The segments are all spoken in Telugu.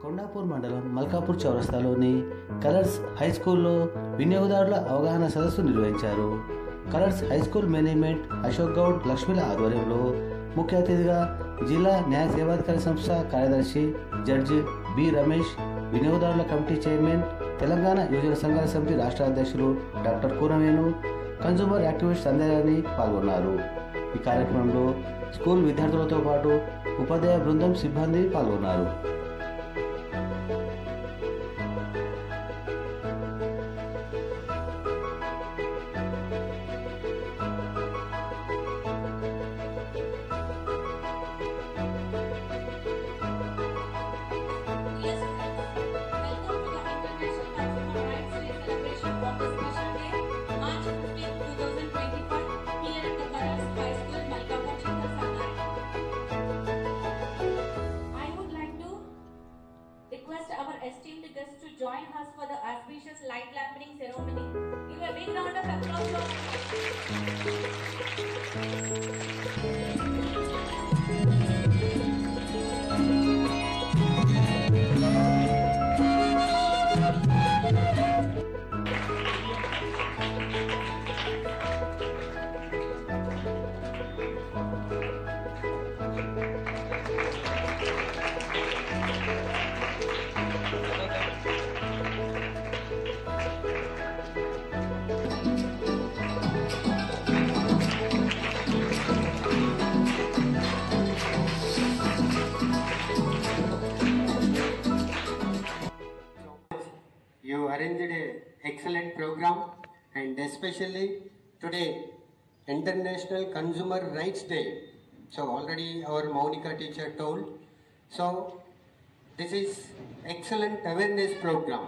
కొండాపూర్ మండలం మల్కాపూర్ చౌరస్తాలోని కలర్స్ హై స్కూల్లో వినియోగదారుల అవగాహన సదస్సు నిర్వహించారు. Colours high school management Ashok Goud లక్ష్మిల ఆధ్వర్యంలో ముఖ్య అతిథిగా జిల్లా న్యాయ సేవాధికారి సంస్థ కార్యదర్శి జడ్జి బి రమేష్, వినియోగదారుల కమిటీ చైర్మన్, తెలంగాణ యువజన సంఘాల సమితి రాష్ట్ర అధ్యక్షులు doctor Koonavenu, consumer activist Sandhyarani పాల్గొన్నారు. ఈ కార్యక్రమంలో స్కూల్ విద్యార్థులతో పాటు ఉపాధ్యాయ బృందం సిబ్బంది పాల్గొన్నారు. Request our esteemed guests to join us for the auspicious light lampening ceremony. Give a big round of applause for You arranged a excellent program, and especially today International Consumer Rights Day. So already our Monica teacher told. So this is excellent awareness program.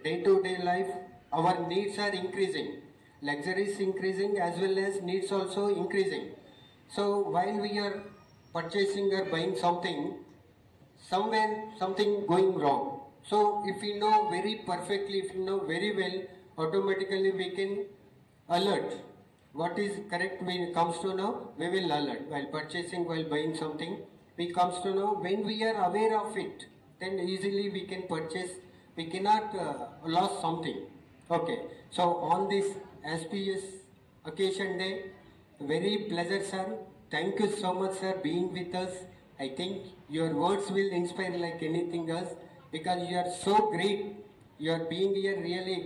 Day to day life our needs are increasing, luxury is increasing as well as needs also increasing. So while we are purchasing or buying something, somewhere something going wrong. So if we know very perfectly, if we know very well, automatically we can alert. What is correct when it comes to know, we will alert. While purchasing, while buying something, we comes to know when we are aware of it, then easily we can purchase. We cannot lose something. Okay. So on this SPS occasion day, very pleasure sir. Thank you so much sir being with us. I think your words will inspire like anything else. Because you are so great, you are being here really,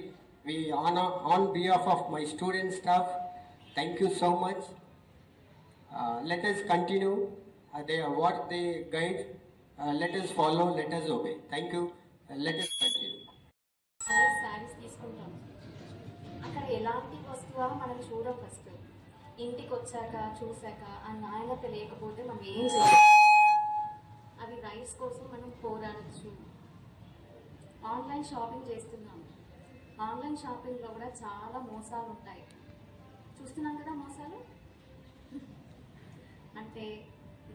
we on behalf of my student staff, thank you so much. Let us continue, what they guide, let us follow, let us obey. Thank you, let us continue. Saris తీసుకుంటాం, అక్కడ ఎలాంటి వస్తువా మనం చూడం. ఫస్ట్ ఇంటికి వచ్చాక చూసాక ఆ నాణ్యత లేకపోతే మనం ఏం చేయాలి. అవి రైస్ కోసం మనం పోరాడచ్చు. ఆన్లైన్ షాపింగ్ చేస్తున్నాం. ఆన్లైన్ షాపింగ్లో కూడా చాలా మోసాలు ఉంటాయి. చూస్తున్నాం కదా మోసాలు. అంటే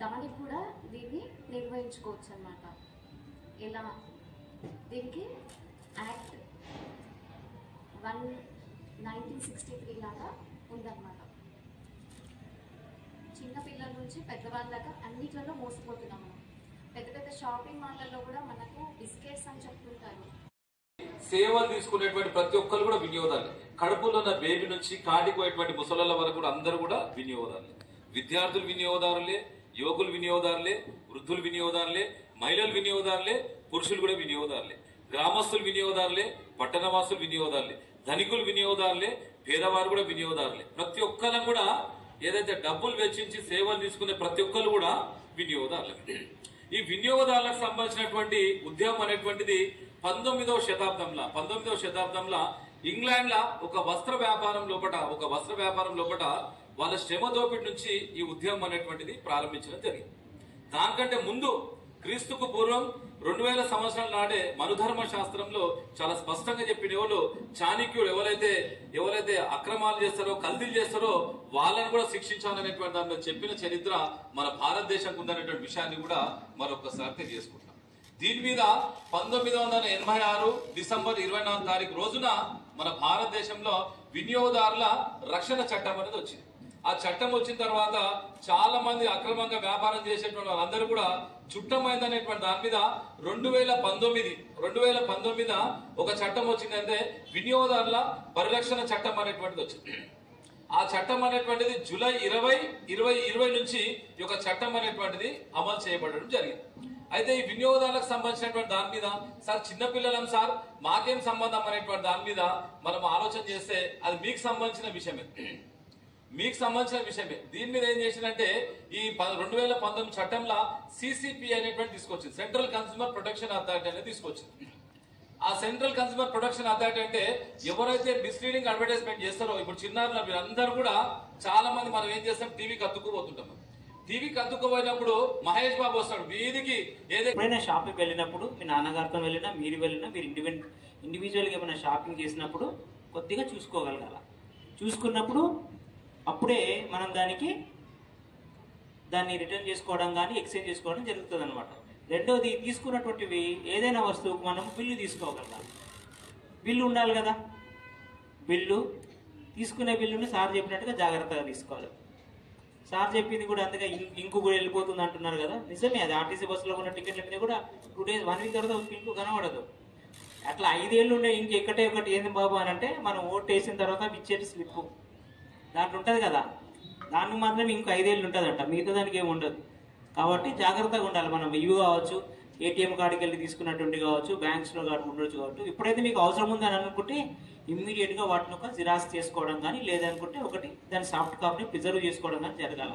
దానికి కూడా దీన్ని నిర్వహించుకోవచ్చు అన్నమాట. ఎలా దీనికి యాక్ట్ 1963 లాగా ఉందన్నమాట. చిన్నపిల్లల నుంచి పెద్దవాళ్ళ దాకా అన్నిట్లలో మోసపోతున్నాం మనం. పెద్ద పెద్ద షాపింగ్ మాల్లలో కూడా మనకు బిస్కెట్స్ అని చెప్తుంటారు. సేవలు తీసుకునేటువంటి ప్రతి ఒక్కరు కూడా వినియోగదారులు. కడుపులో ఉన్న బేబీ నుంచి కాటికి పోయేటువంటి ముసలాళ్ళ వరకు కూడా అందరూ కూడా వినియోగదారులే. విద్యార్థులు వినియోగదారులే, యువకులు వినియోగదారులే, వృద్ధులు వినియోగదారులే, మహిళలు వినియోగదారులే, పురుషులు కూడా వినియోగదారులే, గ్రామస్తులు వినియోగదారులే, పట్టణవాసులు వినియోగదారులే, ధనికులు వినియోగదారులే, పేదవారు కూడా వినియోగదారులే. ప్రతి ఒక్కరు కూడా ఏదైతే డబ్బులు వెచ్చించి సేవలు తీసుకునే ప్రతి ఒక్కరు కూడా వినియోగదారులే. ఈ వినియోగదారులకు సంబంధించినటువంటి ఉద్యమం అనేటువంటిది 19వ శతాబ్దంలో ఇంగ్లాండ్ లా ఒక వస్త్ర వ్యాపారం లోపట వాళ్ళ శ్రమ దోపిడి నుంచి ఈ ఉద్యమం అనేటువంటిది ప్రారంభించడం జరిగింది. దానికంటే ముందు క్రీస్తుకు పూర్వం 2000 సంవత్సరాల నాడే మనుధర్మ శాస్త్రంలో చాలా స్పష్టంగా చెప్పిన వాళ్ళు చాణక్యుడు ఎవరైతే అక్రమాలు చేస్తారో కల్తీలు చేస్తారో వాళ్ళని కూడా శిక్షించాలనేటువంటి దాంట్లో చెప్పిన చరిత్ర మన భారతదేశంకు ఉందనేటువంటి విషయాన్ని కూడా మరొకసారి తెలియజేసుకుంటాం. దీని మీద 1986 డిసెంబర్ 24 రోజున మన భారతదేశంలో వినియోగదారుల రక్షణ చట్టం అనేది వచ్చింది. ఆ చట్టం వచ్చిన తర్వాత చాలా మంది అక్రమంగా వ్యాపారం చేసేటువంటి వాళ్ళందరూ కూడా చుట్టమైందనేటువంటి దాని మీద 2019 ఒక చట్టం వచ్చిందంటే వినియోగదారుల పరిరక్షణ చట్టం అనేటువంటిది వచ్చింది. ఆ చట్టం అనేటువంటిది జూలై 2020 నుంచి ఈ యొక్క చట్టం అనేటువంటిది అమలు చేయబడడం జరిగింది. అయితే ఈ వినియోగదారులకు సంబంధించినటువంటి దాని మీద సార్ చిన్నపిల్లలం సార్ మాకేం సంబంధం అనేటువంటి దాని మీద మనం ఆలోచన చేస్తే అది మీకు సంబంధించిన విషయమే. దీని మీద ఏం చేసిందంటే ఈ 2019 చట్టంలో సిసిపి అనేటువంటి తీసుకొచ్చింది, సెంట్రల్ కన్స్యూమర్ ప్రొటెక్షన్ అథారిటీ అనేది తీసుకొచ్చింది. ఆ సెంట్రల్ కన్స్యూమర్ ప్రొటెక్షన్ అథారిటీ అంటే ఎవరైతే మిస్లీడింగ్ అడ్వర్టైజ్మెంట్ చేస్తారో, ఇప్పుడు చిన్నారులు వీళ్ళందరూ కూడా చాలా మంది మనం ఏం చేస్తాం, టీవీకి అతుక్కుపోతుంటాం. టీవీకి అతుక్కుపోయినప్పుడు మహేష్ బాబు వస్తాడు వీధికి. ఎప్పుడైనా షాపింగ్కి వెళ్ళినప్పుడు మీ నాన్నగారితో వెళ్ళినా మీరు ఇండివిజువల్గా ఏమైనా షాపింగ్ చేసినప్పుడు కొద్దిగా చూసుకోగలగాల. చూసుకున్నప్పుడు అప్పుడే మనం దాన్ని రిటర్న్ చేసుకోవడం కానీ ఎక్స్చేంజ్ చేసుకోవడం జరుగుతుంది అనమాట. రెండోది, తీసుకున్నటువంటివి ఏదైనా వస్తువుకు మనం బిల్లు తీసుకోగలగాలి. బిల్లు ఉండాలి కదా. తీసుకునే బిల్లుని సార్ చెప్పినట్టుగా జాగ్రత్తగా తీసుకోవాలి. సార్ చెప్పింది కూడా అందుకే ఇంకు కూడా వెళ్ళిపోతుంది అంటున్నారు కదా, నిజమే. అది ఆర్టీసీ బస్సులో ఉన్న టికెట్ల మీద కూడా 2 days 1 week తర్వాత ఇంకు కనబడదు. అట్లా 5 ఏళ్ళు ఉండే ఇంకెక్కటే ఒకటి ఏంది బాబు అని అంటే మనం ఓటు వేసిన తర్వాత ఇచ్చేటి స్లిప్ దాంట్లో ఉంటుంది కదా, దాన్ని మాత్రం ఇంకో 5 ఏళ్ళు ఉంటుందంట, మిగతా దానికి ఏమి ఉండదు. కాబట్టి జాగ్రత్తగా ఉండాలి. మనం ఇవి కావచ్చు, ఏటీఎం కార్డుకి వెళ్ళి తీసుకున్నటువంటి కావచ్చు, బ్యాంక్స్లో కార్డు ఉండొచ్చు కావచ్చు. ఇప్పుడైతే మీకు అవసరం ఉందని అనుకుంటే ఇమ్మీడియట్గా వాటిని ఒక జిరాక్స్ చేసుకోవడం కానీ, లేదనుకుంటే ఒకటి దాని సాఫ్ట్ కాపీని ప్రిజర్వ్ చేసుకోవడం కానీ జరగాల.